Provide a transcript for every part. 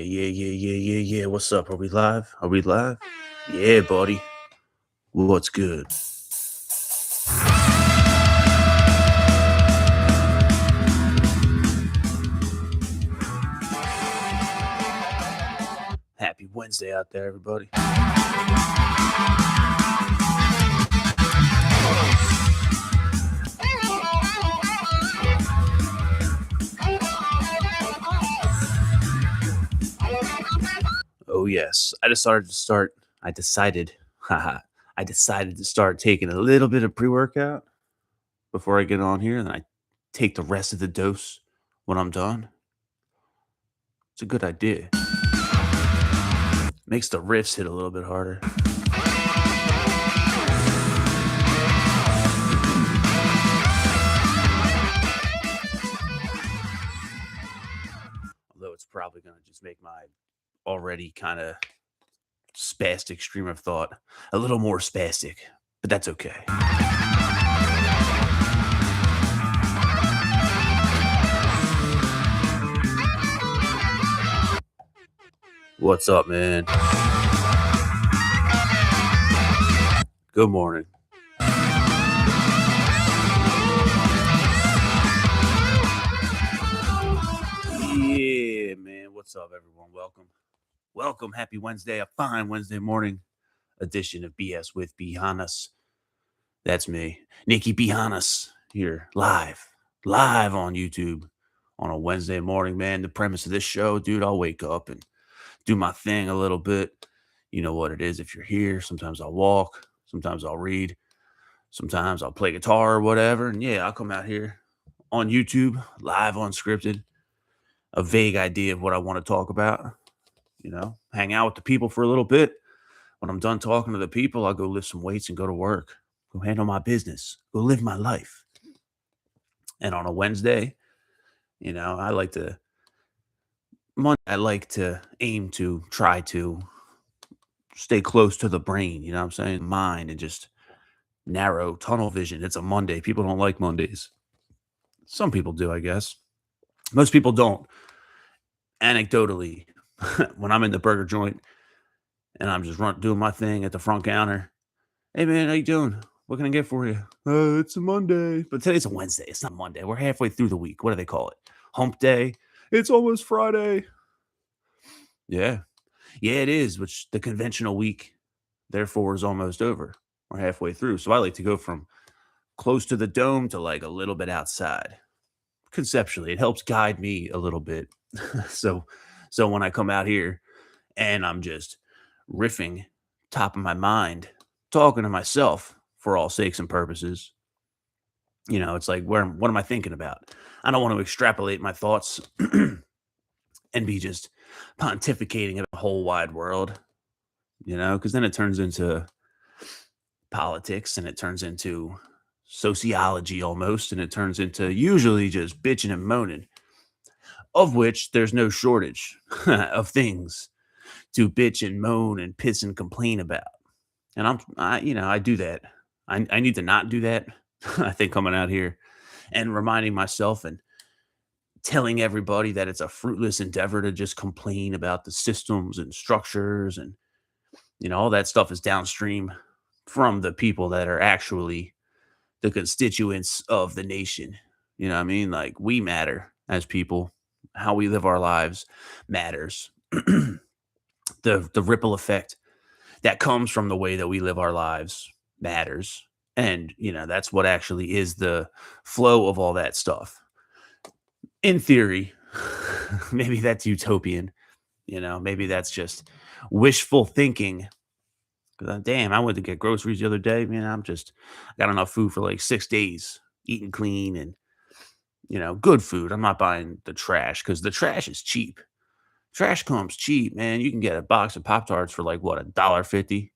Yeah. What's up? Are we live? Are we live? Yeah, buddy. What's good? Happy Wednesday out there, everybody. Oh yes, I decided, haha, I decided to start taking a little bit of pre-workout before I get on here, and then I take the rest of the dose when I'm done. It's a good idea. Makes the riffs hit a little bit harder. Although it's probably gonna just make my already kind of spastic stream of thought a little more spastic, but that's okay. What's up, man? Good morning. Yeah, man. What's up, everyone? Welcome. Happy Wednesday. A fine Wednesday morning edition of BS with B. Hannas. That's me, Nikki B. Hannas, here live on YouTube on a Wednesday morning, man. The premise of this show, dude, I'll wake up and do my thing a little bit. You know what it is if you're here. Sometimes I'll walk, sometimes I'll read, sometimes I'll play guitar or whatever. And yeah, I'll come out here on YouTube, live unscripted, a vague idea of what I want to talk about, hang out with the people for a little bit. When I'm done talking to the people, I'll go lift some weights and go to work, go handle my business, go live my life. And on a Wednesday, I like to aim to try to stay close to the brain, you know what I'm saying? Mind and just narrow tunnel vision. It's a Monday. People don't like Mondays. Some people do, I guess. Most people don't. Anecdotally, when I'm in the burger joint and I'm just doing my thing at the front counter, hey man, how you doing? What can I get for you? It's a Monday. But today's a Wednesday. It's not Monday. We're halfway through the week. What do they call it? Hump day. It's almost Friday. Yeah. Yeah, it is, which the conventional week, therefore, is almost over. We're halfway through. So I like to go from close to the dome to like a little bit outside. Conceptually, it helps guide me a little bit. so so when I come out here and I'm just riffing top of my mind, talking to myself for all sakes and purposes, it's like what am I thinking about? I don't want to extrapolate my thoughts and be just pontificating at the whole wide world, because then it turns into politics and it turns into sociology almost, and it turns into usually just bitching and moaning, of which there's no shortage of things to bitch and moan and piss and complain about. And I do that. I need to not do that. I think coming out here and reminding myself and telling everybody that it's a fruitless endeavor to just complain about the systems and structures and all that stuff is downstream from the people that are actually the constituents of the nation. You know what I mean? Like, we matter as people. How we live our lives matters. The ripple effect that comes from the way that we live our lives matters. And, that's what actually is the flow of all that stuff. In theory, maybe that's utopian. Maybe that's just wishful thinking. Because damn, I went to get groceries the other day. Man, I got enough food for like 6 days, eating clean and, good food. I'm not buying the trash because the trash is cheap. Trash comes cheap, man. You can get a box of Pop-Tarts for like what, $1.50?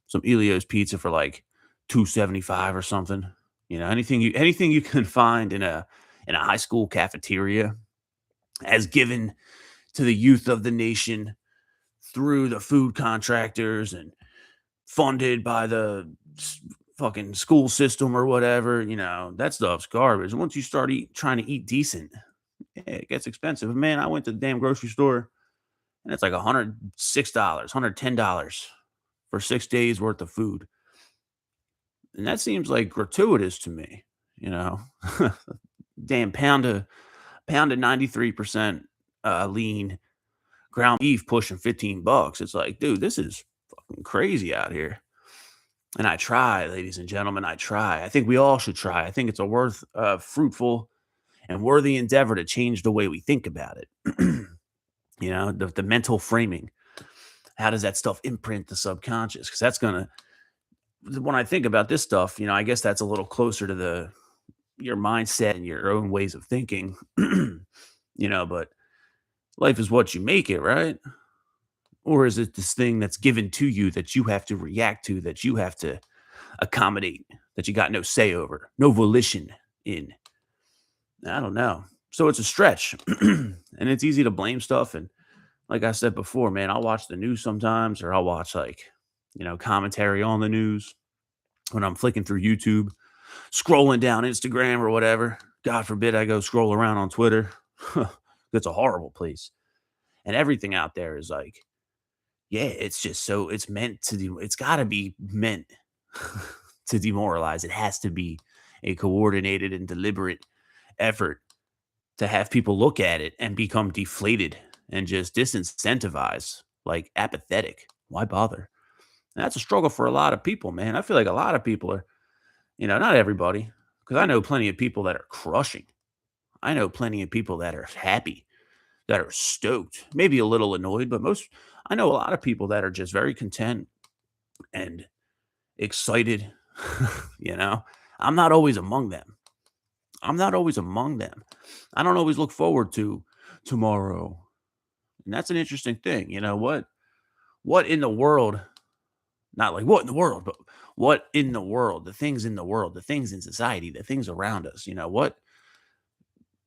Some Elio's pizza for like $2.75 or something. Anything you can find in a high school cafeteria as given to the youth of the nation through the food contractors and funded by the fucking school system or whatever, that stuff's garbage. Once you start trying to eat decent, it gets expensive. Man, I went to the damn grocery store and it's like $106, $110 for 6 days worth of food. And that seems like gratuitous to me, you know? Damn, pound of 93% lean ground beef pushing 15 bucks. It's like, dude, this is fucking crazy out here. And I try, ladies and gentlemen, I try. I think we all should try. I think it's a fruitful and worthy endeavor to change the way we think about it. The mental framing. How does that stuff imprint the subconscious? Because that's gonna, when I think about this stuff, I guess that's a little closer to the your mindset and your own ways of thinking. But life is what you make it, right? Or is it this thing that's given to you that you have to react to, that you have to accommodate, that you got no say over, no volition in? I don't know. So it's a stretch. And it's easy to blame stuff. And like I said before, man, I'll watch the news sometimes, or I'll watch commentary on the news when I'm flicking through YouTube, scrolling down Instagram or whatever. God forbid I go scroll around on Twitter. It's a horrible place. And everything out there is like, yeah, it's just so it's meant to do. It's got to be meant to demoralize. It has to be a coordinated and deliberate effort to have people look at it and become deflated and just disincentivize, like apathetic. Why bother? And that's a struggle for a lot of people, man. I feel like a lot of people are, not everybody, because I know plenty of people that are crushing. I know plenty of people that are happy, that are stoked, maybe a little annoyed, but I know a lot of people that are just very content and excited. you know, I'm not always among them. I'm not always among them. I don't always look forward to tomorrow. And that's an interesting thing. You know what? What in the world, not like what in the world, but what in the world, the things in the world, the things in society, the things around us, what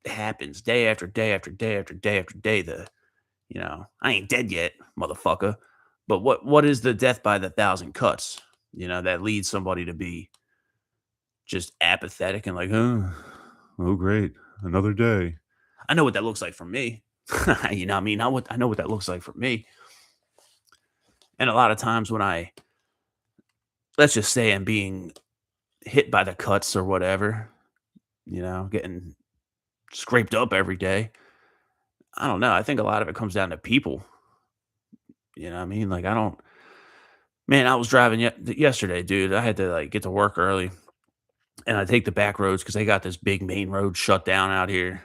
happens day after day after day after day after day, I ain't dead yet, motherfucker. But what is the death by the thousand cuts, that leads somebody to be just apathetic and like, oh great, another day. I know what that looks like for me. You know what I mean? I know what that looks like for me. And a lot of times when let's just say I'm being hit by the cuts or whatever, getting scraped up every day. I don't know. I think a lot of it comes down to people. You know what I mean? Like, man, I was driving yesterday, dude. I had to get to work early, and I take the back roads because they got this big main road shut down out here.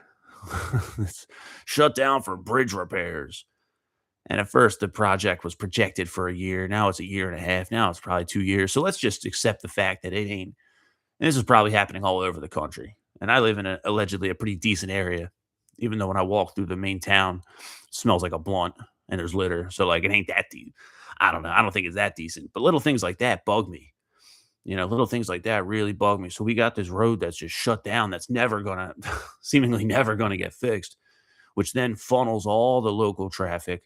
It's shut down for bridge repairs. And at first, the project was projected for a year. Now it's a year and a half. Now it's probably 2 years. So let's just accept the fact that it ain't. And this is probably happening all over the country. And I live in allegedly a pretty decent area, even though when I walk through the main town, it smells like a blunt and there's litter. So it ain't that deep. I don't know. I don't think it's that decent. But little things like that bug me. Little things like that really bug me. So we got this road that's just shut down that's never gonna seemingly never gonna get fixed, which then funnels all the local traffic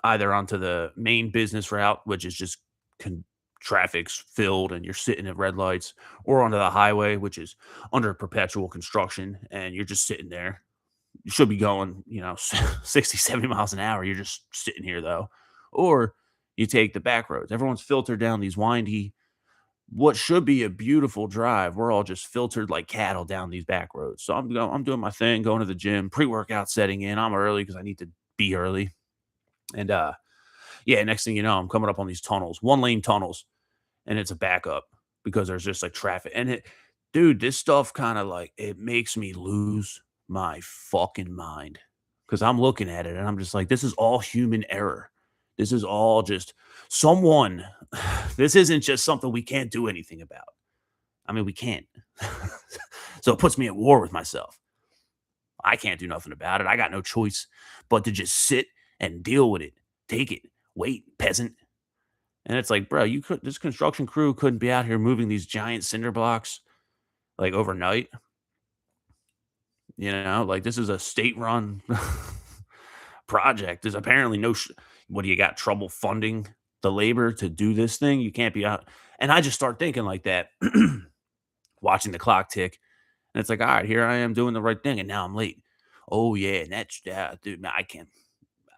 either onto the main business route, which is just traffic's filled and you're sitting at red lights, or onto the highway, which is under perpetual construction and you're just sitting there. You should be going, 60, 70 miles an hour. You're just sitting here though. Or you take the back roads. Everyone's filtered down these windy, what should be a beautiful drive. We're all just filtered like cattle down these back roads. So I'm doing my thing, going to the gym, pre-workout setting in. I'm early because I need to be early. And yeah, next thing you know, I'm coming up on these tunnels, one lane tunnels, and it's a backup because there's just traffic. And dude, this stuff kind of it makes me lose my fucking mind because I'm looking at it and I'm just like, this is all human error. This is all just someone. This isn't just something we can't do anything about. I mean, we can't. So it puts me at war with myself. I can't do nothing about it. I got no choice but to just sit and deal with it. Take it. Wait, peasant. And it's like, bro, this construction crew couldn't be out here moving these giant cinder blocks overnight. This is a state-run project. There's apparently no what do you got trouble funding the labor to do this thing? You can't be out. And I just start thinking like that, watching the clock tick. And it's like, all right, here I am doing the right thing, and now I'm late. Oh yeah, and dude, man,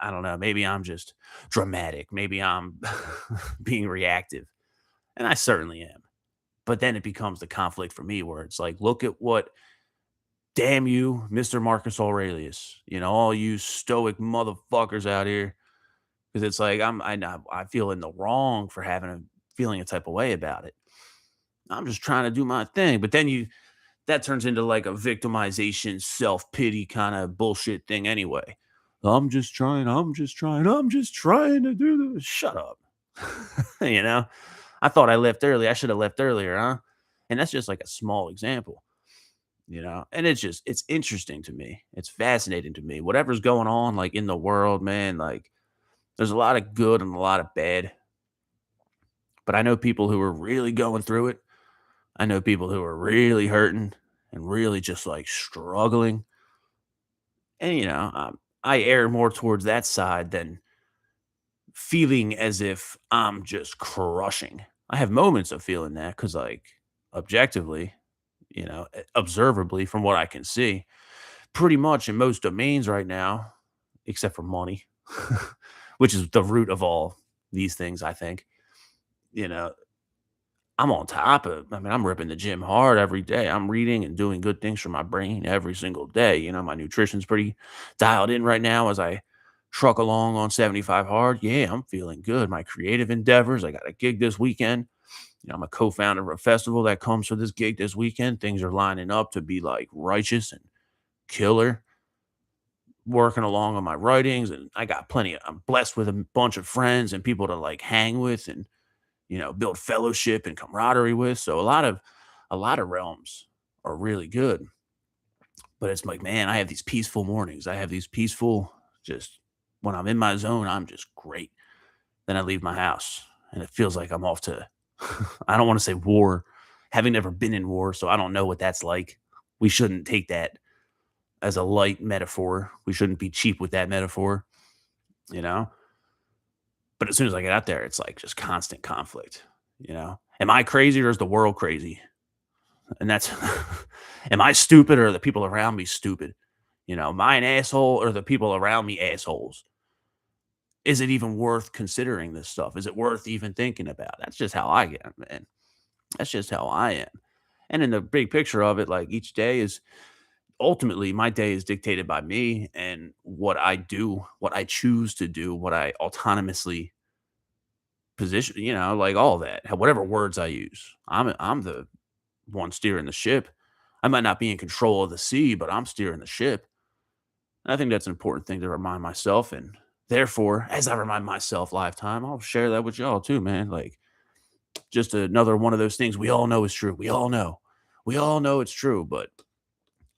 I don't know, maybe I'm just dramatic. Maybe I'm being reactive. And I certainly am. But then it becomes the conflict for me where it's like, look at what, damn you, Mr. Marcus Aurelius, all you stoic motherfuckers out here. Because it's like I feel in the wrong for feeling a type of way about it. I'm just trying to do my thing. But then that turns into like a victimization, self-pity kind of bullshit thing anyway. I'm just trying to do this. Shut up. you know? I thought I left early. I should have left earlier, huh? And that's just like a small example. And it's interesting to me. It's fascinating to me. Whatever's going on like in the world, man, like there's a lot of good and a lot of bad. But I know people who are really going through it. I know people who are really hurting and really just like struggling. And, I err more towards that side than feeling as if I'm just crushing. I have moments of feeling that because, like, objectively, observably from what I can see, pretty much in most domains right now, except for money, which is the root of all these things, I think, you know, I'm on top of I mean, I'm ripping the gym hard every day. I'm reading and doing good things for my brain every single day. My nutrition's pretty dialed in right now as I truck along on 75 hard. Yeah, I'm feeling good. My creative endeavors. I got a gig this weekend. I'm a co-founder of a festival that comes for this gig this weekend. Things are lining up to be like righteous and killer. Working along on my writings, and I'm blessed with a bunch of friends and people to like hang with and build fellowship and camaraderie with. So a lot of realms are really good. But it's like, man, I have these peaceful mornings. I have these peaceful, just when I'm in my zone, I'm just great. Then I leave my house and it feels like I'm off to, I don't want to say war, having never been in war. So I don't know what that's like. We shouldn't take that as a light metaphor. We shouldn't be cheap with that metaphor, you know? But as soon as I get out there, it's like just constant conflict. Am I crazy or is the world crazy? And that's, am I stupid or are the people around me stupid? Am I an asshole or the people around me assholes? Is it even worth considering this stuff? Is it worth even thinking about? That's just how I get, man. That's just how I am. And in the big picture of it, like each day is ultimately my day is dictated by me and what I do, what I choose to do, what I autonomously position, like all that, whatever words I use. I'm the one steering the ship. I might not be in control of the sea, but I'm steering the ship. And I think that's an important thing to remind myself. And therefore, as I remind myself lifetime, I'll share that with y'all too, man. Like just another one of those things we all know is true. We all know. We all know it's true, but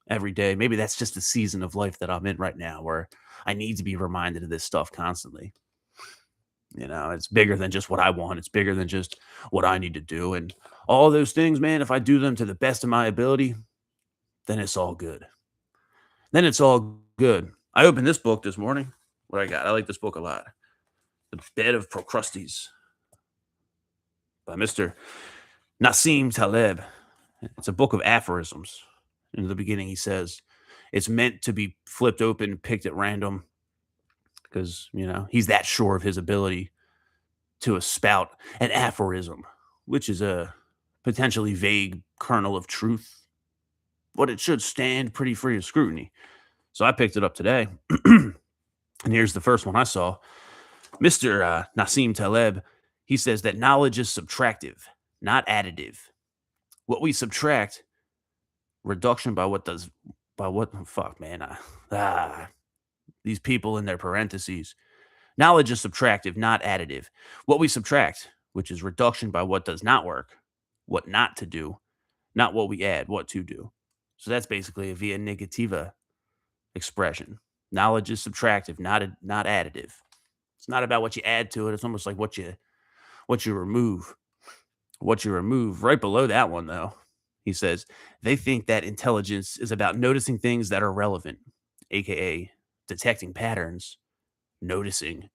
every day, maybe that's just the season of life that I'm in right now where I need to be reminded of this stuff constantly. It's bigger than just what I want. It's bigger than just what I need to do. And all those things, man, if I do them to the best of my ability, then it's all good. Then it's all good. I opened this book this morning. What I got? I like this book a lot. The Bed of Procrustes by Mr. Nassim Taleb. It's a book of aphorisms. In the beginning, he says it's meant to be flipped open, picked at random, because, he's that sure of his ability to spout an aphorism, which is a potentially vague kernel of truth, but it should stand pretty free of scrutiny. So I picked it up today. And here's the first one I saw. Mr. Nassim Taleb, he says that knowledge is subtractive, not additive. What we subtract, reduction by what, fuck, man. These people in their parentheses. Knowledge is subtractive, not additive. What we subtract, which is reduction by what does not work, what not to do, not what we add, what to do. So that's basically a via negativa expression. Knowledge is subtractive, not additive. It's not about what you add to it. It's almost like what you remove. What you remove. Right below that one, though, he says they think that intelligence is about noticing things that are relevant, aka detecting patterns, noticing.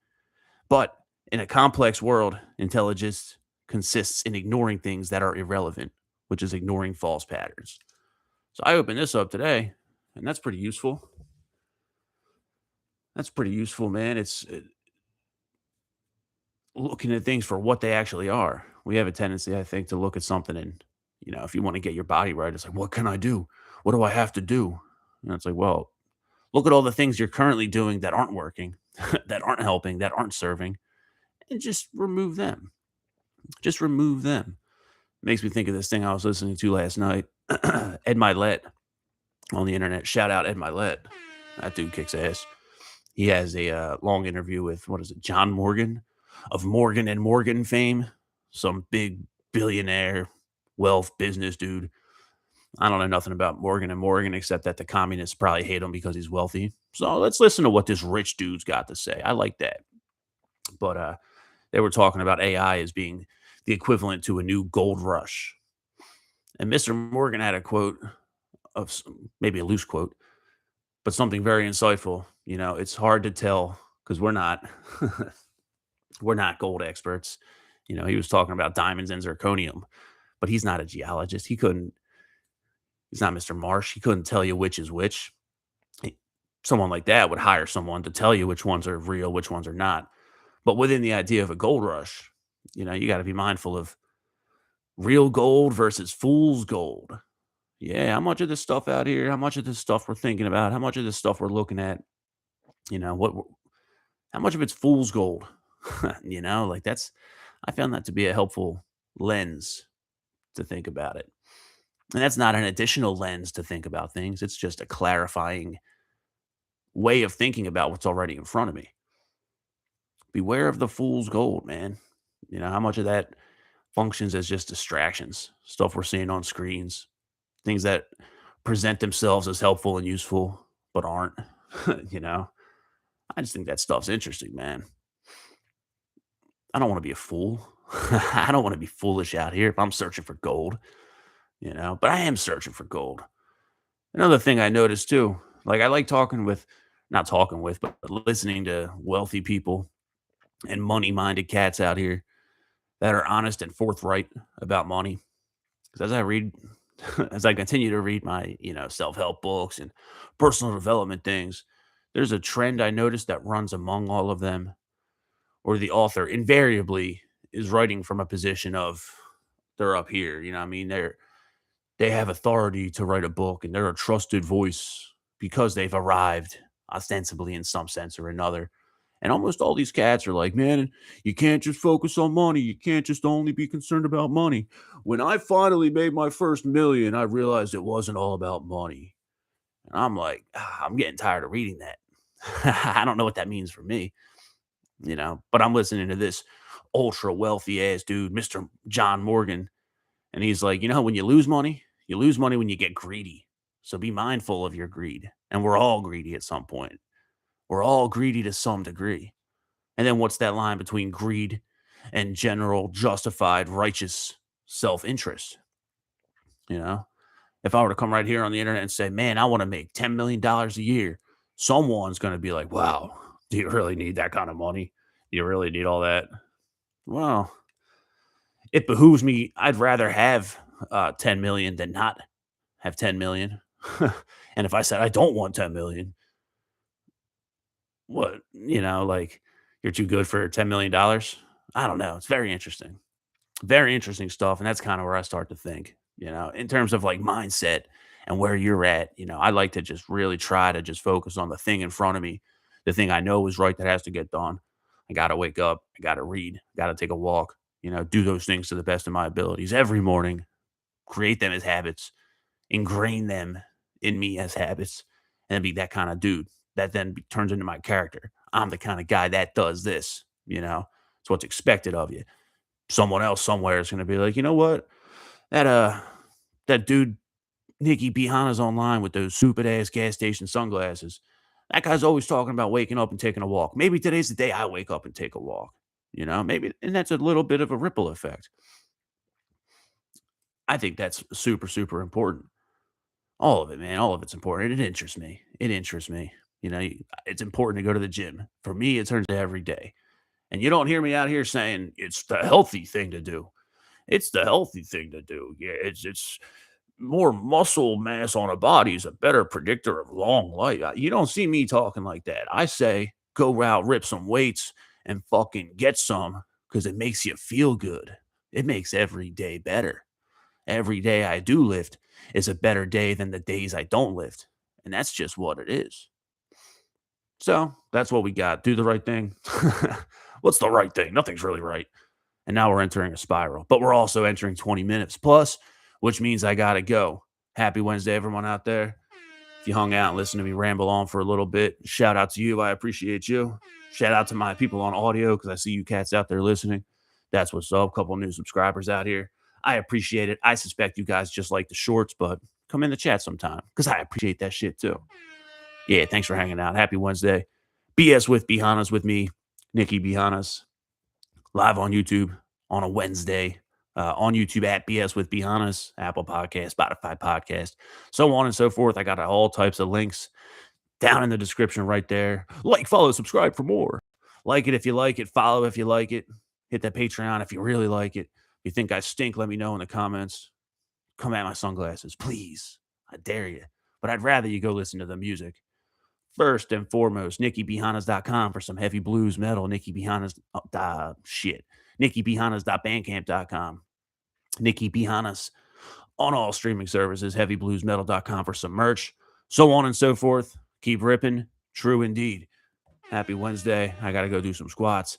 But in a complex world, intelligence consists in ignoring things that are irrelevant, which is ignoring false patterns. So I opened this up today, and that's pretty useful. That's pretty useful, man. It's looking at things for what they actually are. We have a tendency, I think, to look at something and, if you want to get your body right, it's like, what can I do? What do I have to do? And it's like, well, look at all the things you're currently doing that aren't working, that aren't helping, that aren't serving, and just remove them. Just remove them. Makes me think of this thing I was listening to last night. Ed Milet on the internet. Shout out Ed Milet. That dude kicks ass. He has a long interview with what is it, John Morgan of Morgan and Morgan fame, some big billionaire wealth business dude. I don't know nothing about Morgan and Morgan except that the communists probably hate him because he's wealthy. So let's listen to what this rich dude's got to say. I like that. But they were talking about AI as being the equivalent to a new gold rush. And Mr. Morgan had a quote of maybe a loose quote, but something very insightful. It's hard to tell because we're not we're not gold experts. He was talking about diamonds and zirconium, but he's not a geologist. He's not Mr. Marsh. He couldn't tell you which is which. He- Someone like that would hire someone to tell you which ones are real, which ones are not. But within the idea of a gold rush, you got to be mindful of real gold versus fool's gold. Yeah, how much of this stuff out here, how much of this stuff we're thinking about, how much of this stuff we're looking at, what how much of it's fool's gold? Like I found that to be a helpful lens to think about it. And that's not an additional lens to think about things. It's just a clarifying way of thinking about what's already in front of me. Beware of the fool's gold, man. How much of that functions as just distractions, stuff we're seeing on screens, things that present themselves as helpful and useful, but aren't. you know, I just think that stuff's interesting, man. I don't want to be a fool. I don't want to be foolish out here if I'm searching for gold, but I am searching for gold. Another thing I noticed too, like I like not talking with, but listening to wealthy people and money minded cats out here that are honest and forthright about money. Because as I continue to read my, self help books and personal development things, there's a trend I noticed that runs among all of them, or the author invariably is writing from a position of they're up here. You know what I mean? They have authority to write a book and they're a trusted voice because they've arrived ostensibly in some sense or another. And almost all these cats are like, man, you can't just focus on money. You can't just only be concerned about money. When I finally made my first million, I realized it wasn't all about money. And I'm like, I'm getting tired of reading that. I don't know what that means for me, but I'm listening to this ultra wealthy ass dude, Mr. John Morgan, and he's like, when you lose money when you get greedy. So be mindful of your greed. And we're all greedy at some point. We're all greedy to some degree. And then what's that line between greed and general justified righteous self-interest? You know, if I were to come right here on the internet and say, man, I want to make $10 million a year, someone's going to be like, wow, do you really need that kind of money? Do you really need all that? Well, it behooves me. I'd rather have 10 million than not have 10 million. And if I said I don't want 10 million, what, like you're too good for $10 million? I don't know. It's very interesting. Very interesting stuff. And that's kind of where I start to think, in terms of like mindset and where you're at. I like to just really try to just focus on the thing in front of me, the thing I know is right that has to get done. I got to wake up. I got to read. Got to take a walk, do those things to the best of my abilities every morning, create them as habits, ingrain them in me as habits, and be that kind of dude that then turns into my character. I'm the kind of guy that does this, it's what's expected of you. Someone else somewhere is going to be like, you know what? That, that dude, Nikki B. Hannas online with those stupid ass gas station sunglasses. That guy's always talking about waking up and taking a walk. Maybe today's the day I wake up and take a walk, maybe, and that's a little bit of a ripple effect. I think that's super, super important. All of it, man. All of it's important. It interests me. It interests me. It's important to go to the gym. For me, it turns to every day. And you don't hear me out here saying it's the healthy thing to do. It's the healthy thing to do. Yeah, it's more muscle mass on a body is a better predictor of long life. You don't see me talking like that. I say go out, rip some weights, and fucking get some because it makes you feel good. It makes every day better. Every day I do lift is a better day than the days I don't lift. And that's just what it is. So that's what we got. Do the right thing. What's the right thing? Nothing's really right. And now we're entering a spiral, but we're also entering 20 minutes plus, which means I got to go. Happy Wednesday, everyone out there. If you hung out and listened to me ramble on for a little bit, shout out to you. I appreciate you. Shout out to my people on audio because I see you cats out there listening. That's what's up. Couple new subscribers out here. I appreciate it. I suspect you guys just like the shorts, but come in the chat sometime because I appreciate that shit too. Yeah, thanks for hanging out. Happy Wednesday. BS with Hannas with me, Nikki Hannas, live on YouTube on a Wednesday. On YouTube at BS with Hannas, Apple Podcast, Spotify Podcast, so on and so forth. I got all types of links down in the description right there. Like, follow, subscribe for more. Like it if you like it. Follow if you like it. Hit that Patreon if you really like it. If you think I stink, let me know in the comments. Come at my sunglasses, please. I dare you. But I'd rather you go listen to the music. First and foremost, NikkiBehannas.com for some heavy blues metal. NikkiBehannas.bandcamp.com. Nikki Behannas on all streaming services. HeavyBluesMetal.com for some merch. So on and so forth. Keep ripping. True indeed. Happy Wednesday. I got to go do some squats.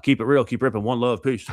Keep it real. Keep ripping. One love. Peace.